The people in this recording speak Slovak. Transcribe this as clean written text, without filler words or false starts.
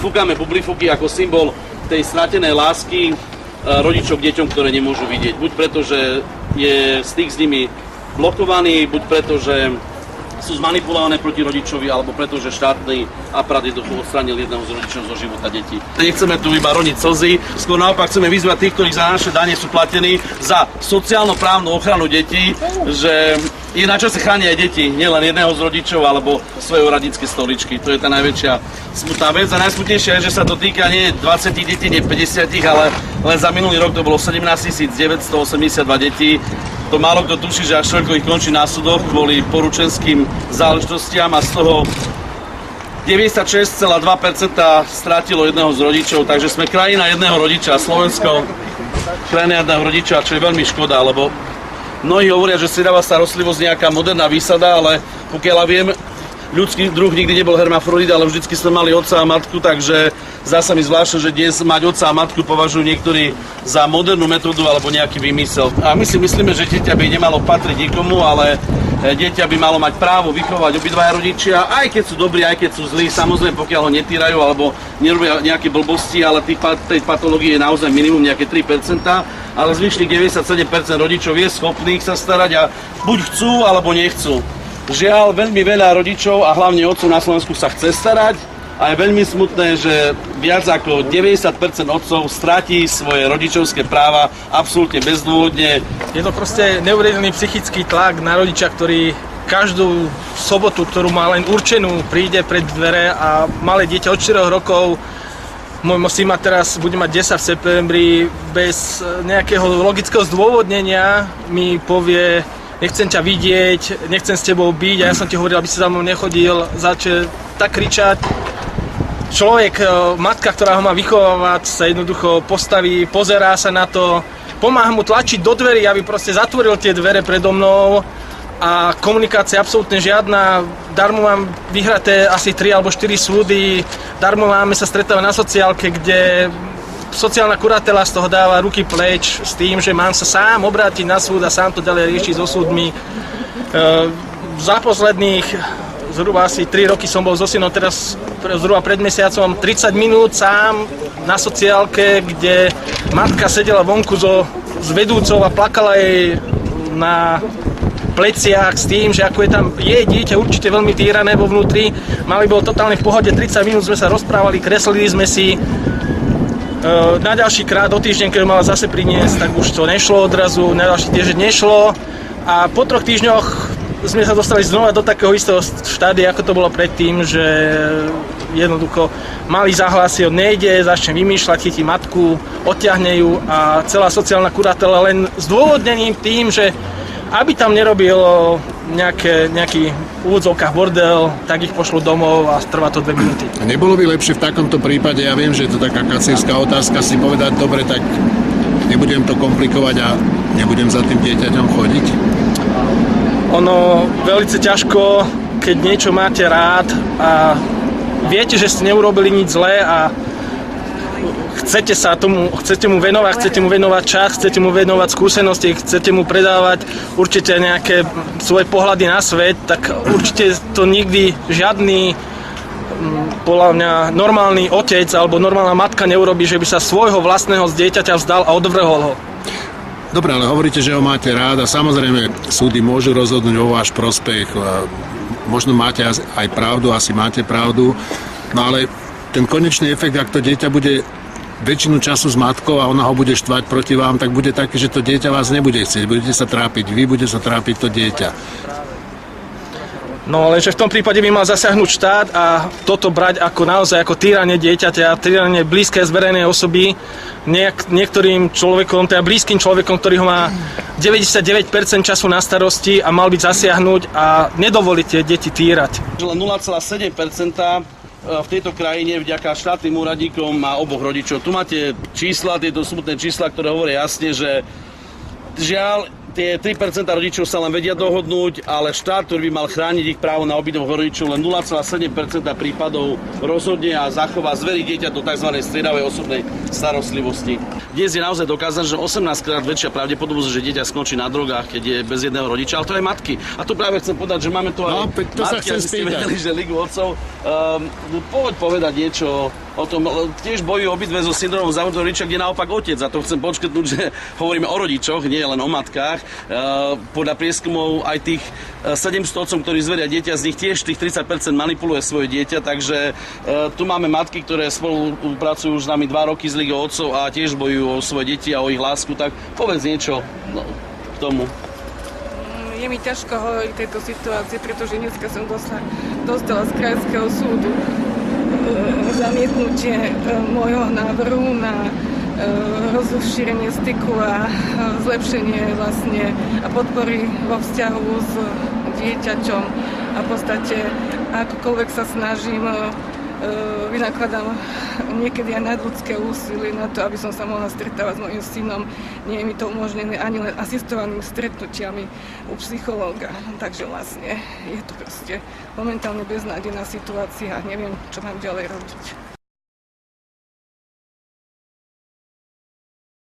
fúkame bublifuky ako symbol tej stratenej lásky rodičov k deťom, ktoré nemôžu vidieť. Buď preto, že je styk s nimi blokovaný, buď preto, že sú zmanipulované proti rodičovi, alebo preto, že štátny aparát jednoducho odstránil jedného z rodičov zo života detí. Nechceme tu iba roniť slzy, skôr naopak chceme vyzvať tých, ktorých za naše dane sú platení za sociálno-právnu ochranu detí, že je na čase chrániť aj deti, nielen jedného z rodičov alebo svoje úradnícke stoličky. To je tá najväčšia smutná vec a najsmutnejšia je, že sa to týka nie 20 detí, nie 50, ale len za minulý rok to bolo 17 982 detí. To málo kto tuší, že až toľko ich končí na súdoch kvôli poručenským záležitostiam a z toho 96,2% strátilo jedného z rodičov, takže sme krajina jedného rodiča, Slovensko krajina jedného rodiča, čo je veľmi škoda, lebo mnohí hovoria, že si dáva starostlivosť nejaká moderná výsada, ale pokiaľ ja viem, ľudský druh nikdy nebol hermafrodit, ale vždycky sme mali otca a matku, takže zdá sa mi zvláštne, že dnes mať otca a matku považujú niektorí za modernú metódu alebo nejaký výmysel. A my si myslíme, že dieťa by nemalo patriť nikomu, ale dieťa by malo mať právo vychovať obidvaja rodičia, aj keď sú dobrí, aj keď sú zlí, samozrejme pokiaľ ho netýrajú alebo nerobia nejaké blbosti, ale tej patológie je naozaj minimum, nejaké 3%, ale zvyšných 97% rodičov je schopných sa starať a buď chcú, alebo nechcú. Žiaľ, veľmi veľa rodičov a hlavne otcov na Slovensku sa chce starať a je veľmi smutné, že viac ako 90% otcov stratí svoje rodičovské práva absolútne bezdôvodne. Je to proste neuveriteľný psychický tlak na rodiča, ktorý každú sobotu, ktorú má len určenú, príde pred dvere a malé dieťa od 4 rokov, môj syn teraz bude mať 10 v septembri, bez nejakého logického zdôvodnenia mi povie: nechcem ťa vidieť, nechcem s tebou byť a ja som ti hovoril, aby si za mnou nechodil, začne tak kričať. Človek, matka, ktorá ho má vychovávať, sa jednoducho postaví, pozerá sa na to, pomáha mu tlačiť do dverí, aby proste zatvoril tie dvere predo mnou a komunikácia absolútne žiadna. Darmo mám vyhraté asi 3 alebo 4 súdy, darmo máme sa stretávať na sociálke, kde sociálna kuratela z toho dáva ruky preč s tým, že mám sa sám obrátiť na súd a sám to ďalej riešiť so súdmi. Za posledných zhruba asi 3 roky som bol so synom, teraz zhruba pred mesiacom 30 minút sám na sociálke, kde matka sedela vonku s vedúcou a plakala jej na pleciach s tým, že ako je tam jej dieťa určite veľmi týrané vo vnútri. Mali bol totálne v pohode, 30 minút sme sa rozprávali, kreslili sme si. Na ďalší krát o týždeň, keď mala zase priniesť, tak už to nešlo odrazu, na ďalší týždeň nešlo a po 3 týždňoch sme sa dostali znova do takého istého štádia, ako to bolo predtým, že jednoducho malý zahlási, nejde, začne vymýšľať, chytí matku, odtiahne ju a celá sociálna kuratela len zdôvodnením tým, že aby tam nerobil nejaký v úvodzovkách bordel, tak ich pošlú domov a trvá to 2 minúty. A nebolo by lepšie v takomto prípade, ja viem, že je to taká kacírska otázka, si povedať, dobre, tak nebudem to komplikovať a nebudem za tým dieťaťom chodiť? Ono veľmi ťažko, keď niečo máte rád a viete, že ste neurobili nič zlé a chcete mu venovať čas, chcete mu venovať skúsenosti, chcete mu predávať určite nejaké svoje pohľady na svet, tak určite to nikdy žiadny podľa mňa normálny otec alebo normálna matka neurobí, že by sa svojho vlastného z dieťaťa vzdal a odvrhol ho. Dobre, ale hovoríte, že ho máte rád a samozrejme súdy môžu rozhodnúť vo váš prospech. Možno máte aj pravdu, asi máte pravdu, no ale ten konečný efekt, ak to dieťa bude väčšinu času s matkou a ona ho bude štvať proti vám, tak bude taký, že to dieťa vás nebude chcieť. Budete sa trápiť vy, bude sa trápiť to dieťa. No lenže v tom prípade by mal zasiahnuť štát a toto brať ako naozaj ako týranie dieťaťa, týranie blízkej zverejnej osoby niektorým človekom, teda blízkym človekom, ktorý ho má 99% času na starosti a mal byť zasiahnuť a nedovoliť tie deti týrať. Len 0,7% v tejto krajine vďaka štátnym úradníkom má oboch rodičov. Tu máte čísla, tieto smutné čísla, ktoré hovoria jasne, že žiaľ, tie 3% rodičov sa len vedia dohodnúť, ale štát, ktorý by mal chrániť ich právo na obidvoch rodičov, len 0,7% prípadov rozhodne a zachová zverí dieťa do tzv. Striedavej osobnej starostlivosti. Dnes je naozaj dokázané, že 18-krát väčšia pravdepodobnosť, že dieťa skončí na drogách, keď je bez jedného rodiča, ale to aj matky. A tu práve chcem povedať, že máme tu aj to matky, aby ste vedeli, že Ligu otcov. Poď povedať niečo o tom tiež bojujú obidve so syndromom zabudnutého rodiča, kde naopak otec, a to chcem počkrtnúť, že hovoríme o rodičoch, nie len o matkách. Podľa prieskumov aj tých 700 otcov, ktorí zveria dieťa, z nich tiež tých 30% manipuluje svoje dieťa, takže tu máme matky, ktoré spolupracujú už s nami 2 roky z Ligou otcov a tiež bojujú o svoje deti a o ich lásku, tak povedz niečo k tomu. Je mi ťažko hovoriť v tejto situácii, pretože dneska som dostala z Krajského súdu zamietnutie môjho návrhu na rozšírenie styku a zlepšenie vlastne a podpory vo vzťahu s dieťaťom. A v podstate akokoľvek sa snažím, vynakladám niekedy aj nadľudské úsilie na to, aby som sa mohla stretávať s mojím synom. Nie je mi to umožnené ani len asistovanými stretnutiami u psychológa. Takže vlastne je to proste momentálne beznádejná situácia a neviem, čo mám ďalej robiť.